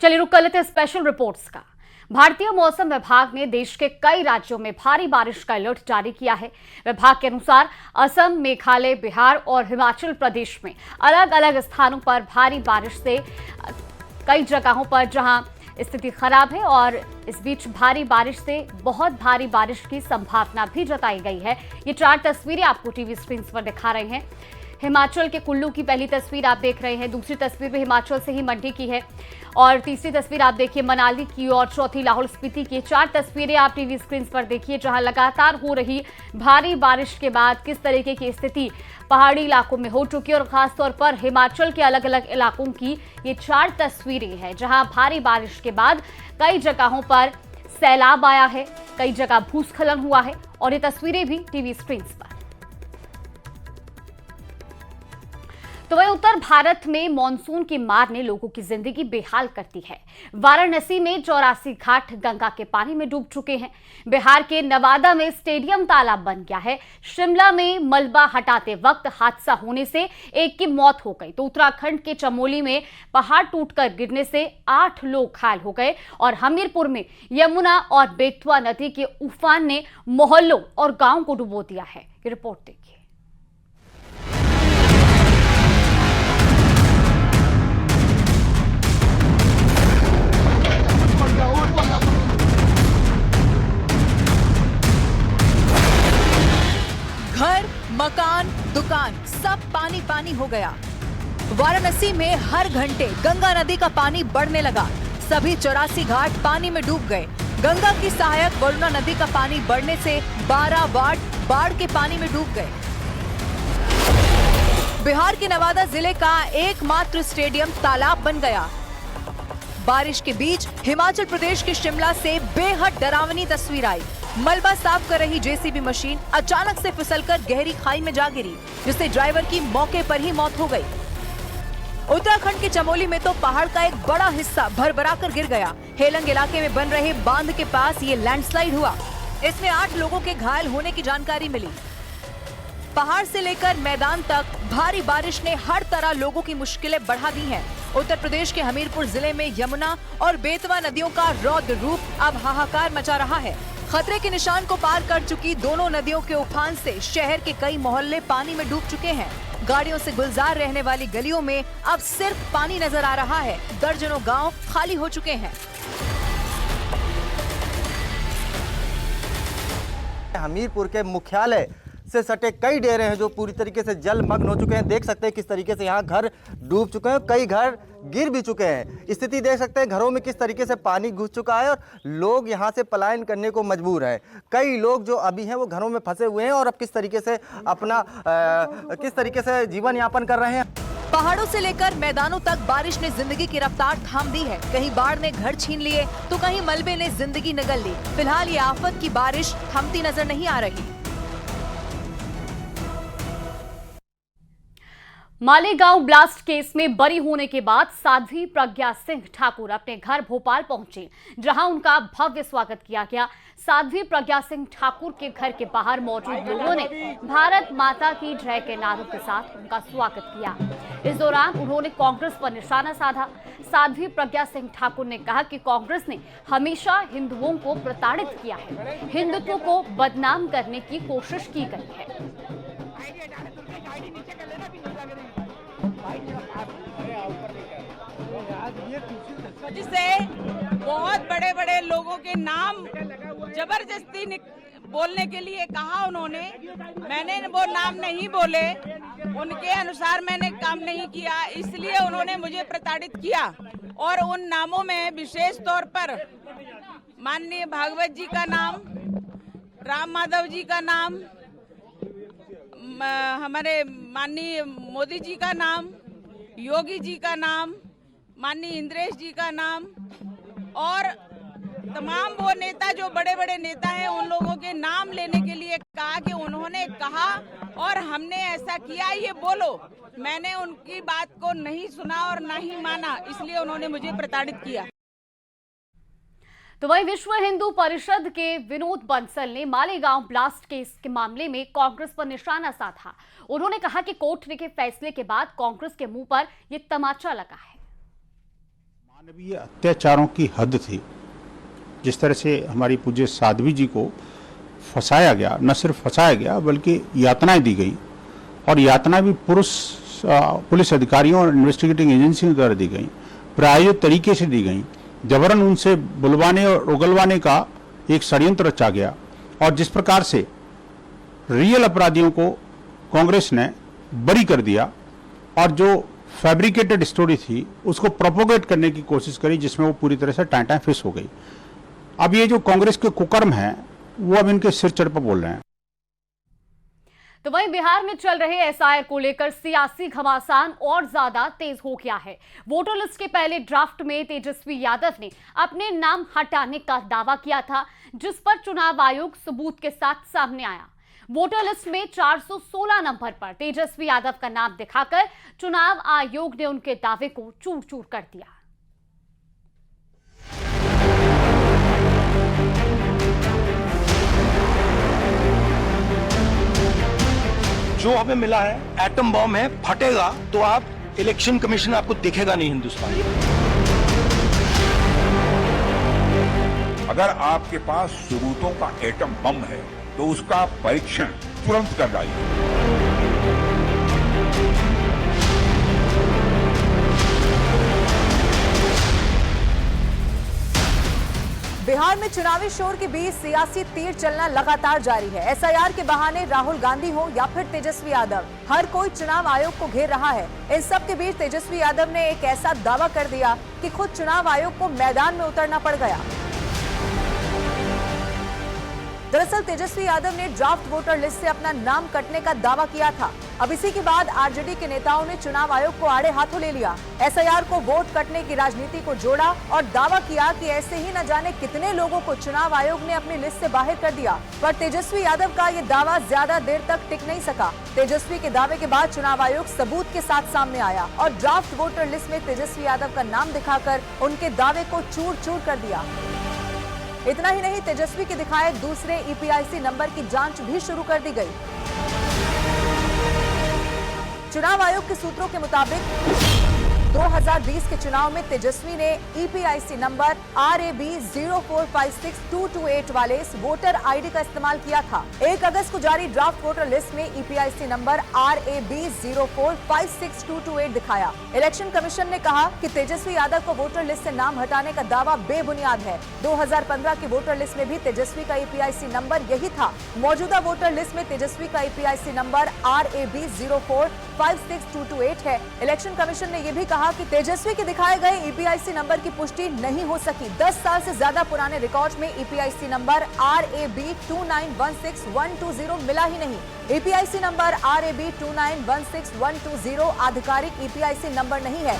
चलिए रुक कर लेते हैं स्पेशल रिपोर्ट्स का। भारतीय मौसम विभाग ने देश के कई राज्यों में भारी बारिश का अलर्ट जारी किया है। विभाग के अनुसार असम, मेघालय, बिहार और हिमाचल प्रदेश में अलग अलग स्थानों पर भारी बारिश से कई जगहों पर जहां स्थिति खराब है और इस बीच भारी बारिश से बहुत भारी बारिश की संभावना भी जताई गई है। ये 4 तस्वीरें आपको टीवी स्क्रीन पर दिखा रहे हैं। हिमाचल के कुल्लू की पहली तस्वीर आप देख रहे हैं, दूसरी तस्वीर भी हिमाचल से ही मंडी की है और तीसरी तस्वीर आप देखिए मनाली की और चौथी लाहौल स्पीति की। 4 तस्वीरें आप टीवी स्क्रीन पर देखिए जहां लगातार हो रही भारी बारिश के बाद किस तरीके की स्थिति पहाड़ी इलाकों में हो चुकी है और खासतौर पर हिमाचल के अलग अलग इलाकों की ये 4 तस्वीरें हैं जहां भारी बारिश के बाद कई जगहों पर सैलाब आया है, कई जगह भूस्खलन हुआ है और ये तस्वीरें भी टीवी स्क्रीन पर। तो वही उत्तर भारत में मॉनसून की मार ने लोगों की जिंदगी बेहाल करती है। वाराणसी में 84 घाट गंगा के पानी में डूब चुके हैं। बिहार के नवादा में स्टेडियम तालाब बन गया है। शिमला में मलबा हटाते वक्त हादसा होने से एक की मौत हो गई तो उत्तराखंड के चमोली में पहाड़ टूटकर गिरने से 8 लोग घायल हो गए और हमीरपुर में यमुना और बेतवा नदी के उफान ने मोहल्लों और गांव को डुबो दिया है। ये रिपोर्ट देखिए। घर, मकान, दुकान सब पानी पानी हो गया। वाराणसी में हर घंटे गंगा नदी का पानी बढ़ने लगा। सभी 84 घाट पानी में डूब गए। गंगा की सहायक वरुणा नदी का पानी बढ़ने से 12 वार्ड बाढ़ के पानी में डूब गए। बिहार के नवादा जिले का एकमात्र स्टेडियम तालाब बन गया। बारिश के बीच हिमाचल प्रदेश के शिमला से बेहद डरावनी तस्वीर आई। मलबा साफ कर रही जेसीबी मशीन अचानक से फिसलकर गहरी खाई में जा गिरी, जिससे ड्राइवर की मौके पर ही मौत हो गई। उत्तराखंड के चमोली में तो पहाड़ का एक बड़ा हिस्सा भरभराकर गिर गया। हेलंग इलाके में बन रहे बांध के पास ये लैंडस्लाइड हुआ। इसमें 8 लोगों के घायल होने की जानकारी मिली। पहाड़ से लेकर मैदान तक भारी बारिश ने हर तरह लोगों की मुश्किलें बढ़ा दी हैं। उत्तर प्रदेश के हमीरपुर जिले में यमुना और बेतवा नदियों का रौद्र रूप अब हाहाकार मचा रहा है। खतरे के निशान को पार कर चुकी दोनों नदियों के उफान से शहर के कई मोहल्ले पानी में डूब चुके हैं। गाड़ियों से गुलजार रहने वाली गलियों में अब सिर्फ पानी नजर आ रहा है। दर्जनों गांव खाली हो चुके हैं। हमीरपुर के मुख्यालय से सटे कई डेरे हैं जो पूरी तरीके से जलमग्न हो चुके हैं। देख सकते हैं किस तरीके से यहाँ घर डूब चुके हैं, कई घर गिर भी चुके हैं। स्थिति देख सकते हैं घरों में किस तरीके से पानी घुस चुका है और लोग यहाँ से पलायन करने को मजबूर हैं। कई लोग जो अभी हैं वो घरों में फंसे हुए हैं और अब किस तरीके से जीवन यापन कर रहे हैं। पहाड़ों से लेकर मैदानों तक बारिश ने जिंदगी की रफ्तार थाम दी है। कहीं बाढ़ ने घर छीन लिए तो कहीं मलबे ने जिंदगी निगल ली। फिलहाल ये आफत की बारिश थमती नजर नहीं आ रही। मालेगांव ब्लास्ट केस में बरी होने के बाद साध्वी प्रज्ञा सिंह ठाकुर अपने घर भोपाल पहुंचे, जहां उनका भव्य स्वागत किया गया। साध्वी प्रज्ञा सिंह ठाकुर के घर के बाहर मौजूद लोगों ने भारत माता की जय के नारों के साथ उनका स्वागत किया। इस दौरान उन्होंने कांग्रेस पर निशाना साधा। साध्वी प्रज्ञा सिंह ठाकुर ने कहा कि कांग्रेस ने हमेशा हिंदुओं को प्रताड़ित किया है, हिंदुत्व को बदनाम करने की कोशिश की गई है। जिससे बहुत बड़े बड़े लोगों के नाम जबरदस्ती बोलने के लिए कहा उन्होंने। मैंने वो नाम नहीं बोले, उनके अनुसार मैंने काम नहीं किया, इसलिए उन्होंने मुझे प्रताड़ित किया। और उन नामों में विशेष तौर पर माननीय भागवत जी का नाम, राम माधव जी का नाम, हमारे माननीय मोदी जी का नाम, योगी जी का नाम, माननीय इंद्रेश जी का नाम और तमाम वो नेता जो बड़े बड़े नेता हैं उन लोगों के नाम लेने के लिए कहा कि उन्होंने कहा और हमने ऐसा किया, ये बोलो। मैंने उनकी बात को नहीं सुना और ना ही माना, इसलिए उन्होंने मुझे प्रताड़ित किया। तो वहीं विश्व हिंदू परिषद के विनोद बंसल ने मालेगांव ब्लास्ट केस के मामले में कांग्रेस पर निशाना साधा। उन्होंने कहा कि कोर्ट के फैसले के बाद कांग्रेस के मुंह पर यह तमाचा लगा है। मानवीय अत्याचारों की हद थी। जिस तरह से हमारी पूज्य साध्वी जी को फंसाया गया, न सिर्फ फंसाया गया बल्कि यातनाएं दी गई, और यातना भी पुलिस अधिकारियों और इन्वेस्टिगेटिंग एजेंसियों द्वारा दी गई, प्रायोजित तरीके से दी गई, जबरन उनसे बुलवाने और उगलवाने का एक षड्यंत्र रचा गया। और जिस प्रकार से रियल अपराधियों को कांग्रेस ने बरी कर दिया और जो फैब्रिकेटेड स्टोरी थी उसको प्रोपोगेट करने की कोशिश करी, जिसमें वो पूरी तरह से टाइम फिस हो गई। अब ये जो कांग्रेस के कुकर्म हैं वो अब इनके सिर चढ़ पर बोल रहे हैं। तो वहीं बिहार में चल रहे एसआईआर को लेकर सियासी घमासान और ज्यादा तेज हो गया है। वोटर लिस्ट के पहले ड्राफ्ट में तेजस्वी यादव ने अपने नाम हटाने का दावा किया था, जिस पर चुनाव आयोग सबूत के साथ सामने आया। वोटर लिस्ट में 416 नंबर पर तेजस्वी यादव का नाम दिखाकर चुनाव आयोग ने उनके दावे को चूर चूर कर दिया। जो हमें मिला है एटम बॉम्ब है, फटेगा तो आप इलेक्शन कमीशन आपको दिखेगा नहीं हिंदुस्तान में। अगर आपके पास सबूतों का एटम बम है तो उसका परीक्षण तुरंत कर डालिए। बिहार में चुनावी शोर के बीच सियासी तीर चलना लगातार जारी है। एसआईआर के बहाने राहुल गांधी हो या फिर तेजस्वी यादव, हर कोई चुनाव आयोग को घेर रहा है। इन सब के बीच तेजस्वी यादव ने एक ऐसा दावा कर दिया कि खुद चुनाव आयोग को मैदान में उतरना पड़ गया। दरअसल तेजस्वी यादव ने ड्राफ्ट वोटर लिस्ट से अपना नाम कटने का दावा किया था। अब इसी के बाद आरजेडी के नेताओं ने चुनाव आयोग को आड़े हाथों ले लिया। एसआईआर को वोट कटने की राजनीति को जोड़ा और दावा किया कि ऐसे ही न जाने कितने लोगों को चुनाव आयोग ने अपनी लिस्ट से बाहर कर दिया। पर तेजस्वी यादव का ये दावा ज्यादा देर तक टिक नहीं सका। तेजस्वी के दावे के बाद चुनाव आयोग सबूत के साथ सामने आया और ड्राफ्ट वोटर लिस्ट में तेजस्वी यादव का नाम दिखाकर उनके दावे को चूर चूर कर दिया। इतना ही नहीं, तेजस्वी के दिखाए दूसरे ईपीआईसी नंबर की जांच भी शुरू कर दी गई। चुनाव आयोग के सूत्रों के मुताबिक 2020 के चुनाव में तेजस्वी ने ईपीआईसी नंबर RAB 0456228 वाले इस वोटर आईडी का इस्तेमाल किया था। 1 अगस्त को जारी ड्राफ्ट वोटर लिस्ट में ईपीआईसी नंबर RAB 0456228 दिखाया। इलेक्शन कमीशन ने कहा कि तेजस्वी यादव को वोटर लिस्ट से नाम हटाने का दावा बेबुनियाद है। 2015 की वोटर लिस्ट में भी तेजस्वी का ईपीआईसी नंबर यही था। मौजूदा वोटर लिस्ट में तेजस्वी का ईपीआईसी नंबर RAB 0456228 है। इलेक्शन कमीशन ने यह भी कहा कि तेजस्वी के दिखाए गए ईपीआईसी नंबर की पुष्टि नहीं हो सकी। 10 साल से ज्यादा पुराने रिकॉर्ड में ईपीआईसी नंबर RAB 2916120 मिला ही नहीं। ईपीआईसी नंबर RAB 2916120 आधिकारिक ईपीआईसी नंबर नहीं है।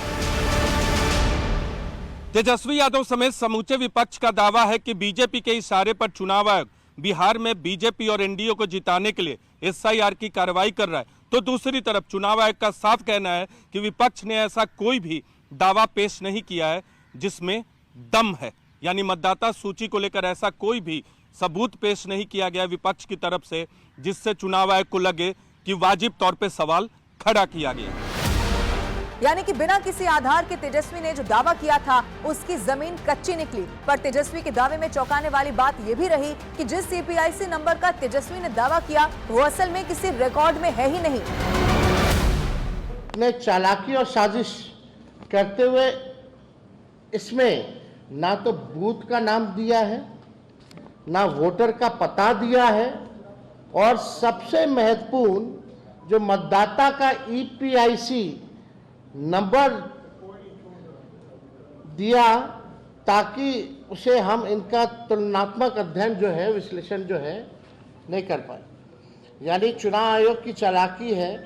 तेजस्वी यादव समेत समूचे विपक्ष का दावा है कि बीजेपी के इशारे पर चुनाव आयोग बिहार में बीजेपी और एनडीए को जिताने के लिए एसआईआर की कार्रवाई कर रहा है, तो दूसरी तरफ चुनाव आयोग का साफ कहना है कि विपक्ष ने ऐसा कोई भी दावा पेश नहीं किया है जिसमें दम है, यानी मतदाता सूची को लेकर ऐसा कोई भी सबूत पेश नहीं किया गया विपक्ष की तरफ से जिससे चुनाव आयोग को लगे कि वाजिब तौर पे सवाल खड़ा किया गया। यानी कि बिना किसी आधार के तेजस्वी ने जो दावा किया था उसकी जमीन कच्ची निकली। पर तेजस्वी के दावे में चौंकाने वाली बात यह भी रही कि जिस ईपीआईसी नंबर का तेजस्वी ने दावा किया वो असल में किसी रिकॉर्ड में है ही नहीं। ने चालाकी और साजिश करते हुए इसमें ना तो बूथ का नाम दिया है, ना वोटर का पता दिया है, और सबसे महत्वपूर्ण जो मतदाता का ईपीआईसी नंबर दिया ताकि उसे हम इनका तुलनात्मक अध्ययन जो है, विश्लेषण जो है नहीं कर पाए। यानी चुनाव आयोग की चालाकी है,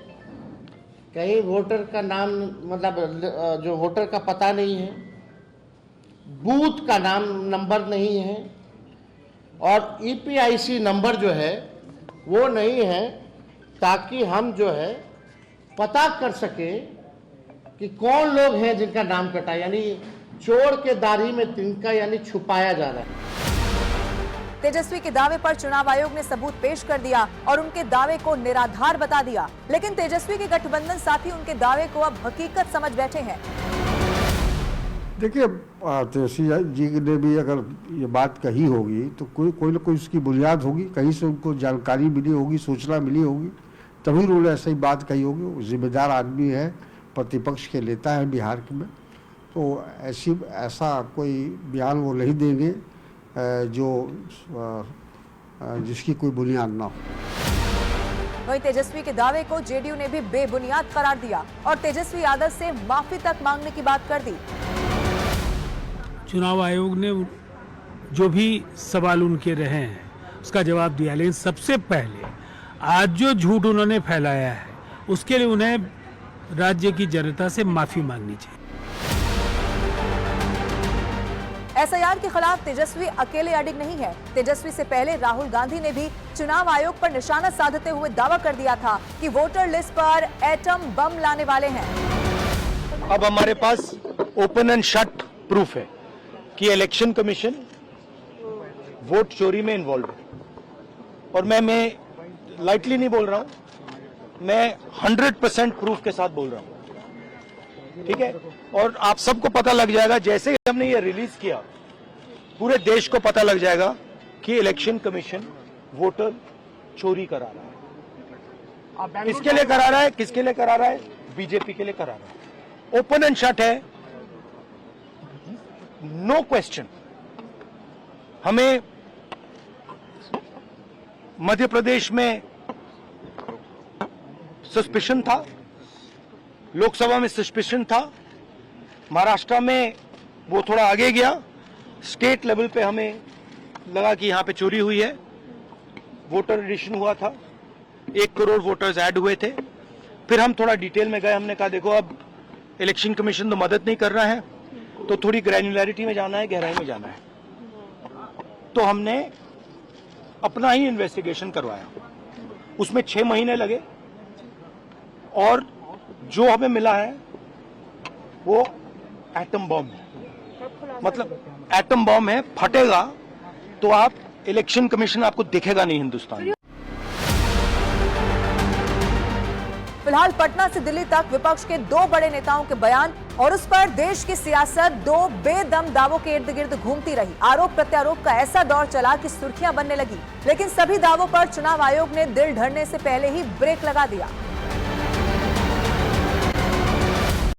कहीं वोटर का नाम मतलब जो वोटर का पता नहीं है, बूथ का नाम नंबर नहीं है, और ईपीआईसी नंबर जो है वो नहीं है, ताकि हम जो है पता कर सके कि कौन लोग हैं जिनका नाम कटा। यानी चोर के दाढ़ी में तिनका, यानी छुपाया जा रहा है। तेजस्वी के दावे पर चुनाव आयोग ने सबूत पेश कर दिया और उनके दावे को निराधार बता दिया। लेकिन तेजस्वी के गठबंधन साथी उनके दावे को अब हकीकत समझ बैठे हैं। देखिए, तेजस्वी जी ने भी अगर ये बात कही होगी तो कोई ना कोई उसकी बुनियाद होगी, कहीं से उनको जानकारी मिली होगी, सूचना मिली होगी, तभी उन्होंने ऐसी ही बात कही होगी। वो जिम्मेदार आदमी है, प्रतिपक्ष के नेता है बिहार में, तो ऐसा कोई बयान वो नहीं देंगे जिसकी कोई बुनियाद ना हो। वहीं तेजस्वी के दावे को जेडीयू ने भी बेबुनियाद करार दिया और तेजस्वी यादव से माफी तक मांगने की बात कर दी। चुनाव आयोग ने जो भी सवाल उनके रहे हैं उसका जवाब दिया, लेकिन सबसे पहले आज जो झूठ उन्होंने फैलाया है उसके लिए उन्हें राज्य की जनता से माफी मांगनी चाहिए। एसआईआर के खिलाफ तेजस्वी अकेले अडिग नहीं है। तेजस्वी से पहले राहुल गांधी ने भी चुनाव आयोग पर निशाना साधते हुए दावा कर दिया था कि वोटर लिस्ट पर एटम बम लाने वाले हैं। अब हमारे पास ओपन एंड शट प्रूफ है कि इलेक्शन कमीशन वोट चोरी में इन्वॉल्व है, और मैं लाइटली नहीं बोल रहा हूं, मैं 100% प्रूफ के साथ बोल रहा हूं, ठीक है। और आप सबको पता लग जाएगा, जैसे ही हमने ये रिलीज किया पूरे देश को पता लग जाएगा कि इलेक्शन कमीशन वोटर चोरी करा रहा है। किसके लिए करा रहा है? किसके लिए करा रहा है? बीजेपी के लिए करा रहा है। ओपन एंड शट है, नो क्वेश्चन। हमें मध्य प्रदेश में सस्पिशन था, लोकसभा में सस्पिशन था, महाराष्ट्र में वो थोड़ा आगे गया, स्टेट लेवल पे हमें लगा कि यहां पे चोरी हुई है। वोटर एडिशन हुआ था, 1 करोड़ वोटर्स ऐड हुए थे। फिर हम थोड़ा डिटेल में गए, हमने कहा देखो अब इलेक्शन कमीशन तो मदद नहीं कर रहा है, तो थोड़ी ग्रैन्युलैरिटी में जाना है, गहराई में जाना है। तो हमने अपना ही इन्वेस्टिगेशन करवाया, उसमें 6 महीने लगे, और जो हमें मिला है वो एटम बॉम्ब है। मतलब एटम बॉम्ब है, फटेगा तो आप इलेक्शन कमीशन आपको दिखेगा नहीं हिंदुस्तान में। फिलहाल पटना से दिल्ली तक विपक्ष के 2 बड़े नेताओं के बयान और उस पर देश की सियासत 2 बेदम दावों के इर्द गिर्द घूमती रही। आरोप प्रत्यारोप का ऐसा दौर चला कि सुर्खियां बनने लगी, लेकिन सभी दावों पर चुनाव आयोग ने दिल ढरने से पहले ही ब्रेक लगा दिया।